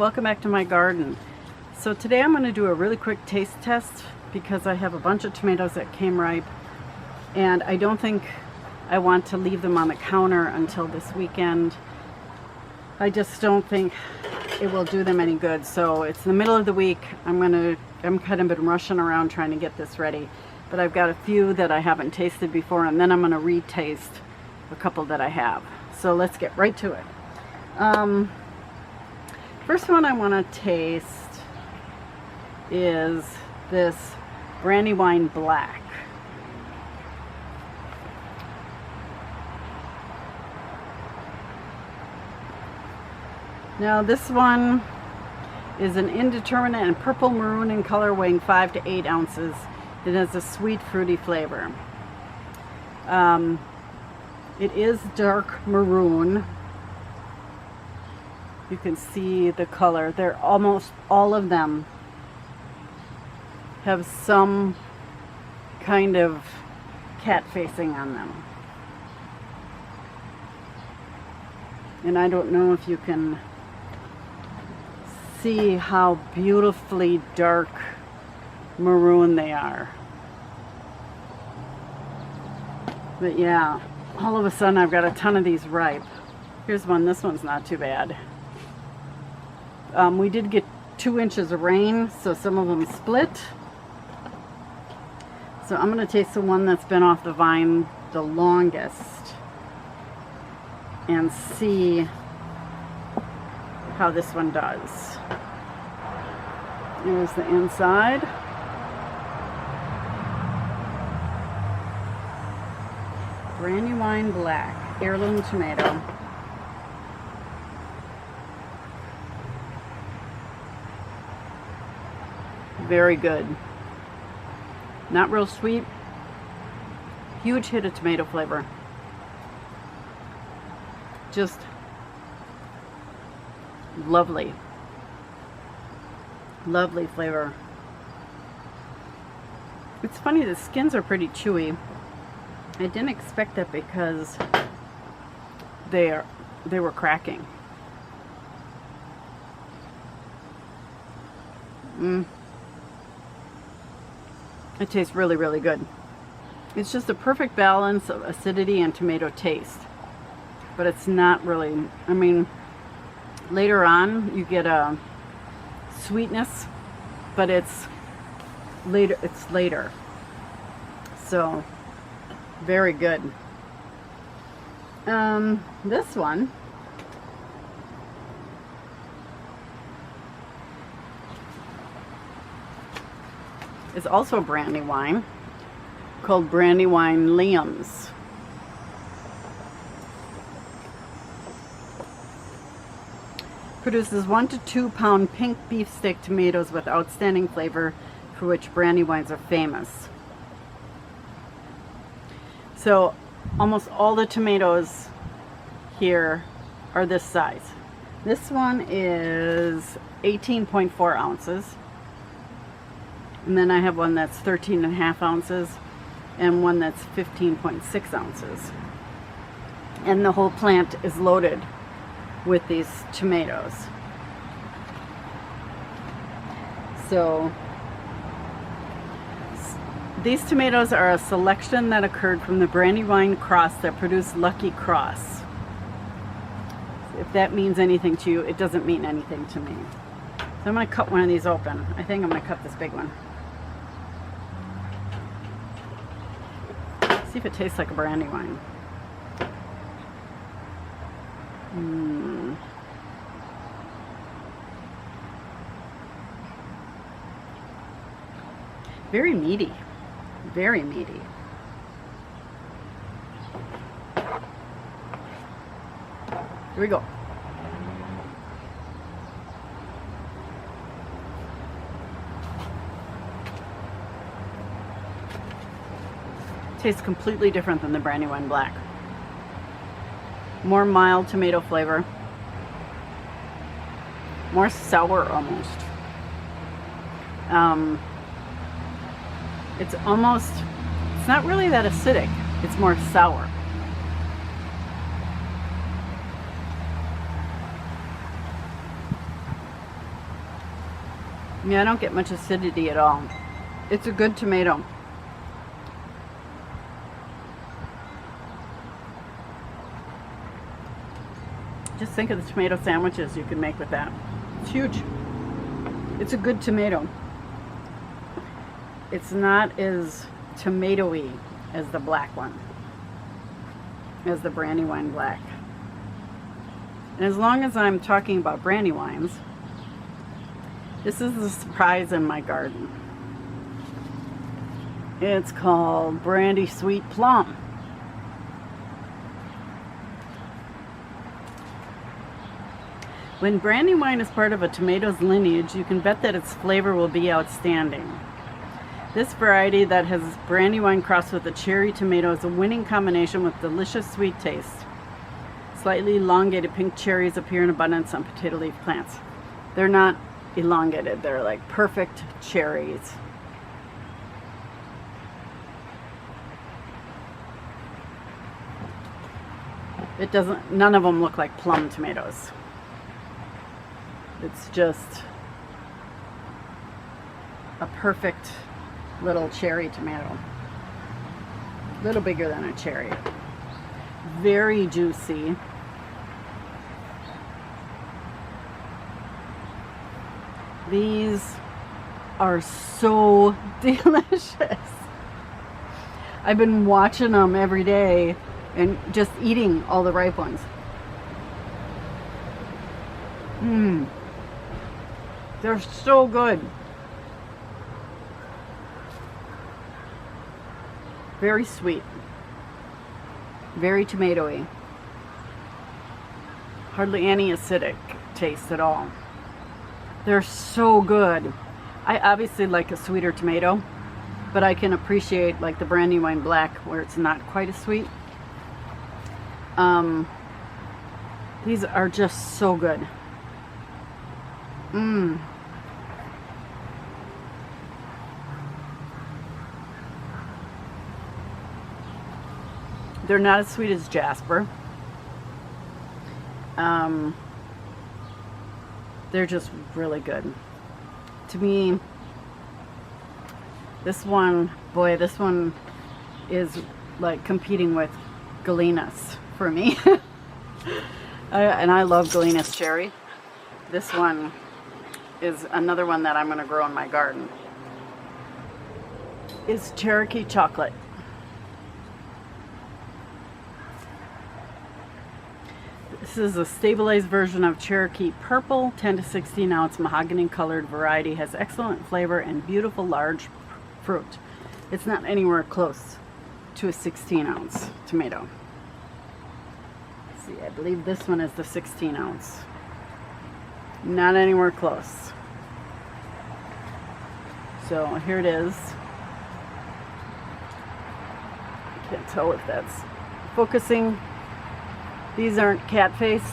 welcome back to my garden. So today I'm going to do a really quick taste test because I have a bunch of tomatoes that came ripe and I don't think I want to leave them on the counter until this weekend. I just don't think it will do them any good. So it's the middle of the week. I'm kind of been rushing around trying to get this ready, but I've got a few that I haven't tasted before, and then I'm going to retaste a couple that I have. So let's get right to it. First one I want to taste is this Brandywine Black. Now this one is an indeterminate and purple maroon in color, weighing 5 to 8 ounces. It has a sweet fruity flavor. It is dark maroon. You can see the color. They're almost all of them have some kind of cat facing on them. And I don't know if you can see how beautifully dark maroon they are. But yeah, all of a sudden I've got a ton of these ripe. Here's one. This one's not too bad. We did get 2 inches of rain, so some of them split. So I'm going to taste the one that's been off the vine the longest and see how this one does. Here's the inside. Brandywine Black, heirloom tomato. Very good. Not real sweet. Huge hit of tomato flavor. Just lovely. Lovely flavor. It's funny, the skins are pretty chewy. I didn't expect that because they were cracking. It tastes really, really good. It's just a perfect balance of acidity and tomato taste. But it's not really, I mean, later on you get a sweetness, but it's later. So, very good. This one is also a Brandywine, called Brandywine Liams. Produces 1 to 2 pound pink beefsteak tomatoes with outstanding flavor, for which Brandywines are famous. So almost all the tomatoes here are this size. This one is 18.4 ounces. And then I have one that's 13.5 ounces and one that's 15.6 ounces. And the whole plant is loaded with these tomatoes. So these tomatoes are a selection that occurred from the Brandywine cross that produced Lucky Cross. If that means anything to you, it doesn't mean anything to me. So I'm going to cut one of these open. I think I'm going to cut this big one. See if it tastes like a Brandywine. Very meaty. Very meaty. Here we go. Tastes completely different than the Brandywine Black. More mild tomato flavor. More sour almost. It's not really that acidic. It's more sour. Yeah, I don't get much acidity at all. It's a good tomato. Just think of the tomato sandwiches you can make with that. It's huge. It's a good tomato. It's not as tomatoey as the black one, as the Brandywine black. And as long as I'm talking about Brandywines, this is the surprise in my garden. It's called brandysweet plum. When Brandywine is part of a tomato's lineage, you can bet that its flavor will be outstanding. This variety that has Brandywine crossed with a cherry tomato is a winning combination with delicious sweet taste. Slightly elongated pink cherries appear in abundance on potato leaf plants. They're not elongated, they're like perfect cherries. None of them look like plum tomatoes. It's just a perfect little cherry tomato. A little bigger than a cherry. Very juicy. These are so delicious. I've been watching them every day and just eating all the ripe ones. They're so good. Very sweet. Very tomatoey. Hardly any acidic taste at all. They're so good. I obviously like a sweeter tomato, but I can appreciate like the Brandywine black where it's not quite as sweet. These are just so good. They're not as sweet as Jasper. They're just really good. To me, this one is like competing with Galenas for me. And I love Galenas cherry. This one is another one that I'm going to grow in my garden. Is Cherokee chocolate. This is a stabilized version of Cherokee purple, 10 to 16 ounce mahogany colored variety. Has excellent flavor and beautiful large fruit. It's not anywhere close to a 16 ounce tomato. Let's see, I believe this one is the 16 ounce. Not anywhere close. So here it is. I can't tell if that's focusing. These aren't cat-faced.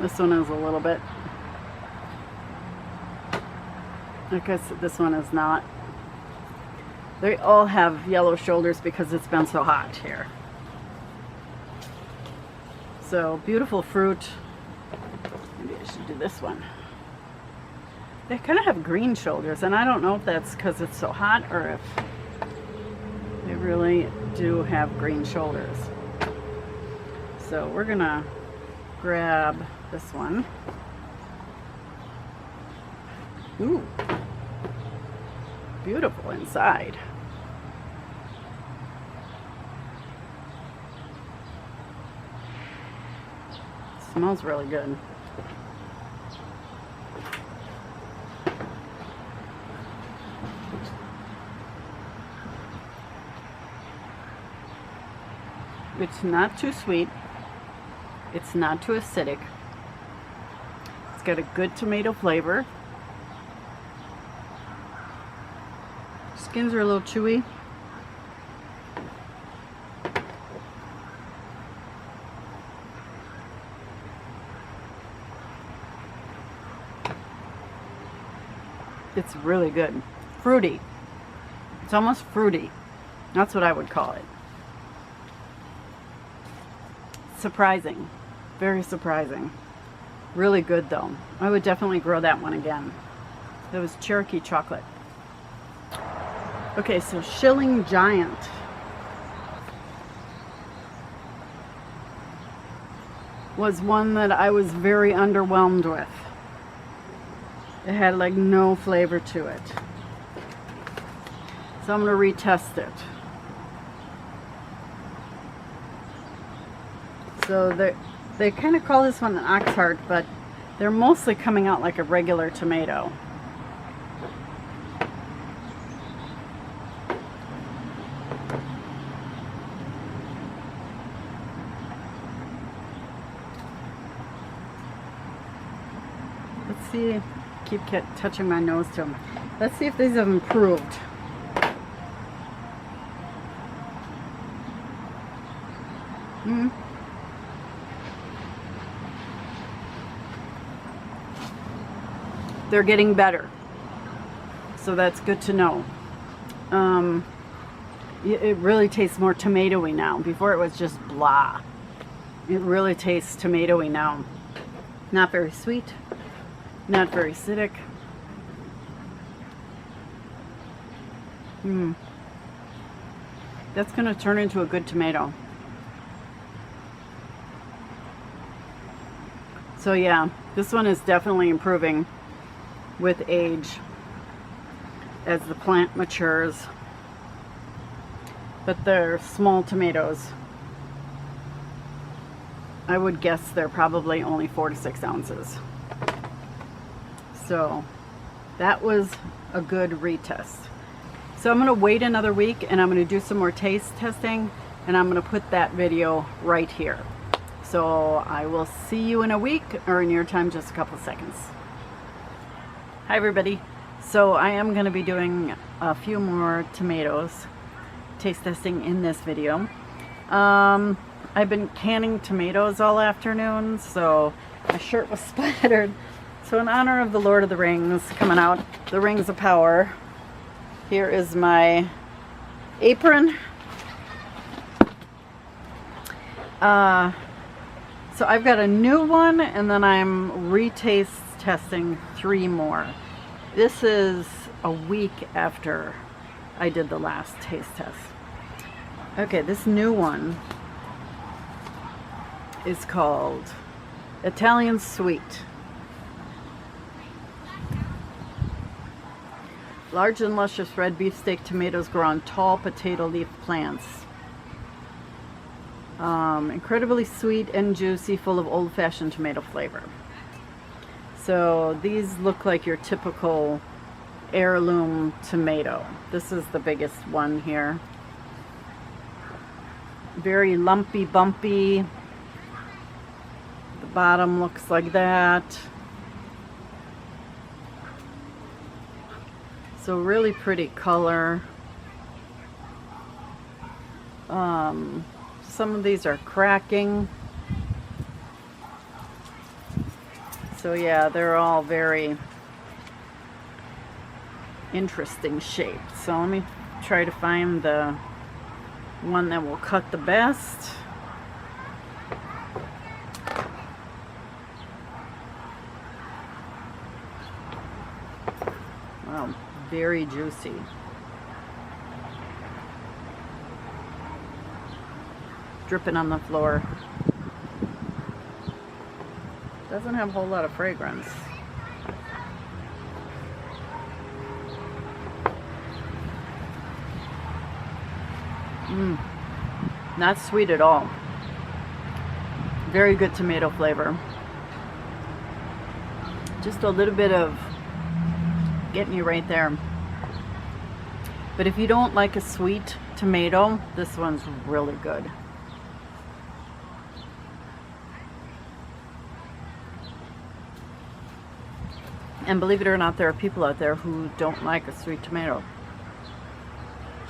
This one is a little bit. I guess this one is not. They all have yellow shoulders because it's been so hot here. So beautiful fruit. Maybe I should do this one. They kind of have green shoulders, and I don't know if that's because it's so hot or if they really do have green shoulders. So we're gonna grab this one. Ooh, beautiful inside. Smells really good. It's not too sweet. It's not too acidic. It's got a good tomato flavor. Skins are a little chewy. It's really good. Fruity. It's almost fruity. That's what I would call it. Surprising. Very surprising. Really good though. I would definitely grow that one again. That was Cherokee chocolate. Okay, so Shilling Giant. Was one that I was very underwhelmed with. It had like no flavor to it. So I'm going to retest it. So they kind of call this one an oxheart, but they're mostly coming out like a regular tomato. Let's see, keep touching my nose to them. Let's see if these have improved. They're getting better, so that's good to know. It really tastes more tomatoey now. Before it was just blah. It really tastes tomatoey now. Not very sweet, not very acidic. That's going to turn into a good tomato. So yeah, this one is definitely improving with age as the plant matures. But they're small tomatoes. I would guess they're probably only 4 to 6 ounces. So that was a good retest. So I'm going to wait another week and I'm going to do some more taste testing, and I'm going to put that video right here. So I will see you in a week, or in your time, just a couple seconds. Hi everybody. So I am going to be doing a few more tomatoes taste testing in this video. I've been canning tomatoes all afternoon, so my shirt was splattered. So in honor of the Lord of the Rings coming out, the Rings of Power, here is my apron. So I've got a new one, and then I'm retaste testing 3 more. This is a week after I did the last taste test. Okay, this new one is called Italian Sweet. Large and luscious red beefsteak tomatoes grow on tall potato leaf plants. Incredibly sweet and juicy, full of old-fashioned tomato flavor. So these look like your typical heirloom tomato. This is the biggest one here. Very lumpy, bumpy. The bottom looks like that. So really pretty color. Some of these are cracking. So yeah, they're all very interesting shaped. So let me try to find the one that will cut the best. Wow, very juicy. Dripping on the floor. Doesn't have a whole lot of fragrance. Not sweet at all. Very good tomato flavor. Just a little bit of getting you right there. But if you don't like a sweet tomato, this one's really good. And believe it or not, there are people out there who don't like a sweet tomato.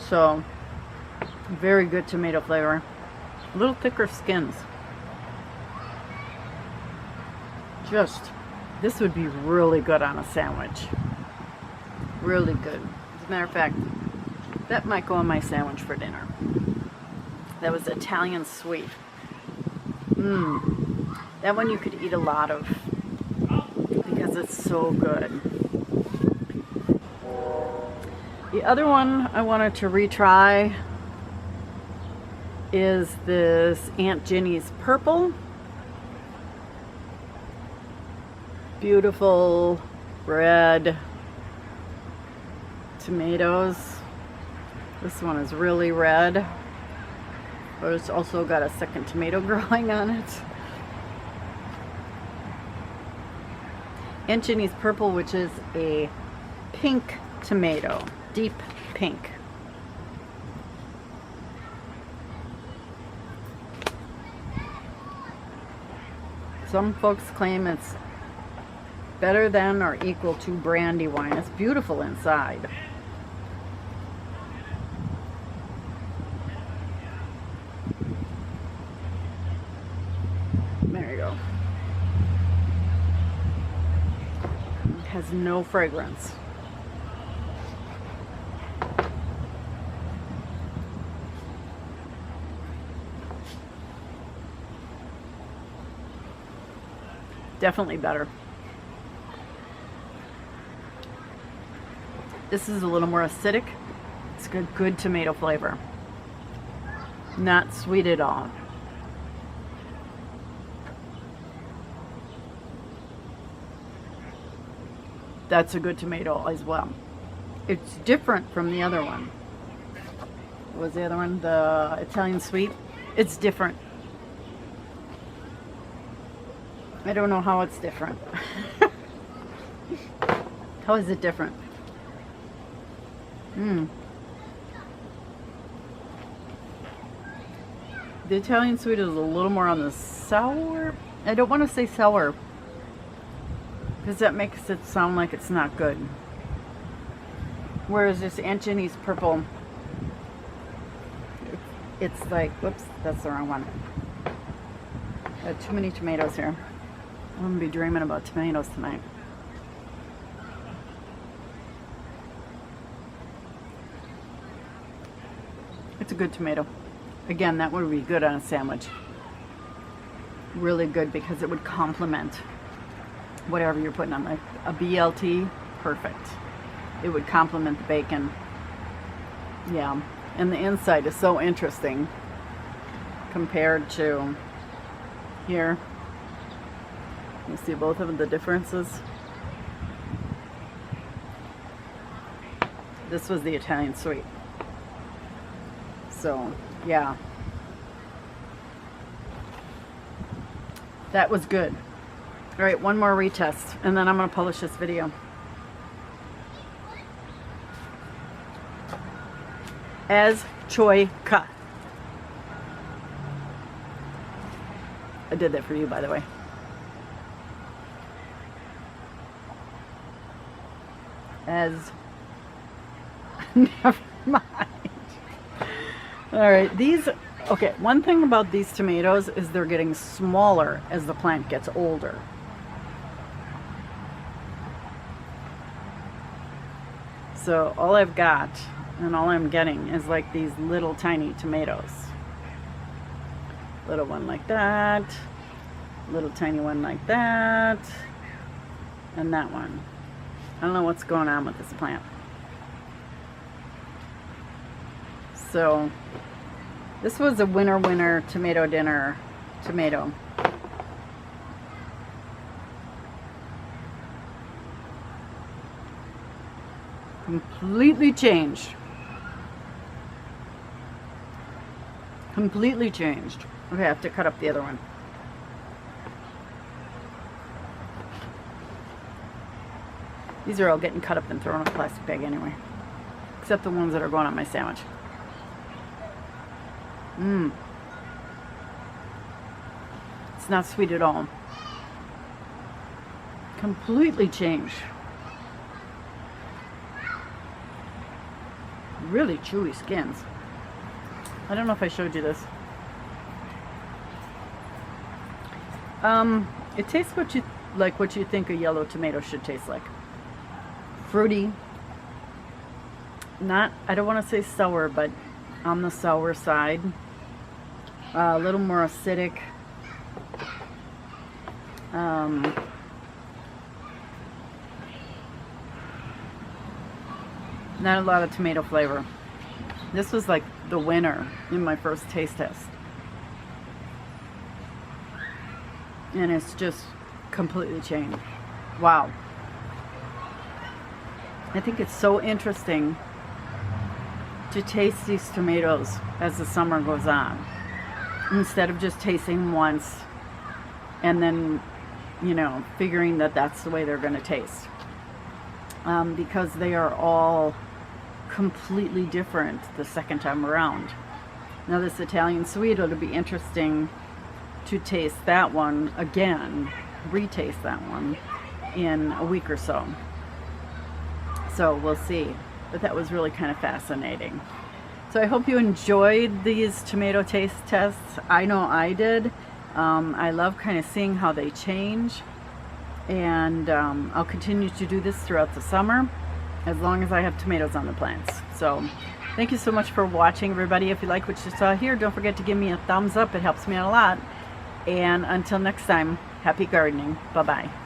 So, very good tomato flavor. A little thicker skins. This would be really good on a sandwich. Really good. As a matter of fact, that might go on my sandwich for dinner. That was Italian Sweet. That one you could eat a lot of. because it's so good. The other one I wanted to retry is this Aunt Ginny's Purple. Beautiful red tomatoes. This one is really red, but it's also got a second tomato growing on it. Aunt Ginny's Purple, which is a pink tomato, deep pink. Some folks claim it's better than or equal to Brandywine. It's beautiful inside. There you go. It has no fragrance. Definitely better. This is a little more acidic. It's got good tomato flavor. Not sweet at all. That's a good tomato as well. It's different from the other one. What was the other one? The Italian sweet. It's different. I don't know how it's different. How is it different? The Italian sweet is a little more on the sour. I don't want to say sour, because that makes it sound like it's not good. Whereas this Aunt Ginny's Purple, it's like, whoops, that's the wrong one. I had too many tomatoes here. I'm going to be dreaming about tomatoes tonight. It's a good tomato. Again, that would be good on a sandwich. Really good, because it would complement whatever you're putting on. Like a BLT, perfect. It would complement the bacon. Yeah, and the inside is so interesting compared to here. You see both of the differences. This was the Italian sweet. So, yeah. That was good. All right, one more retest, and then I'm going to publish this video. As Choi Ka. I did that for you, by the way. As never mind. All right, these, okay, one thing about these tomatoes is they're getting smaller as the plant gets older. So all I've got and all I'm getting is like these little tiny tomatoes. Little one like that, little tiny one like that, and that one. I don't know what's going on with this plant. So this was a winner tomato dinner tomato. Completely changed. Completely changed. Okay, I have to cut up the other one. These are all getting cut up and thrown in a plastic bag anyway. Except the ones that are going on my sandwich. It's not sweet at all. Completely changed. Really chewy skins. I don't know if I showed you this. It tastes what you think a yellow tomato should taste like. Fruity. Not, I don't want to say sour, but on the sour side. A little more acidic. Not a lot of tomato flavor. This was like the winner in my first taste test. And it's just completely changed. Wow. I think it's so interesting to taste these tomatoes as the summer goes on, instead of just tasting once and then, you know, figuring that that's the way they're going to taste. Because they are all completely different the second time around. Now this Italian sweet, it'll be interesting to taste that one again, retaste that one in a week or so. So we'll see. But that was really kind of fascinating. So I hope you enjoyed these tomato taste tests. I know I did. I love kind of seeing how they change. And I'll continue to do this throughout the summer as long as I have tomatoes on the plants. So thank you so much for watching, everybody. If you like what you saw here, don't forget to give me a thumbs up. It helps me out a lot. And until next time, happy gardening. Bye-bye.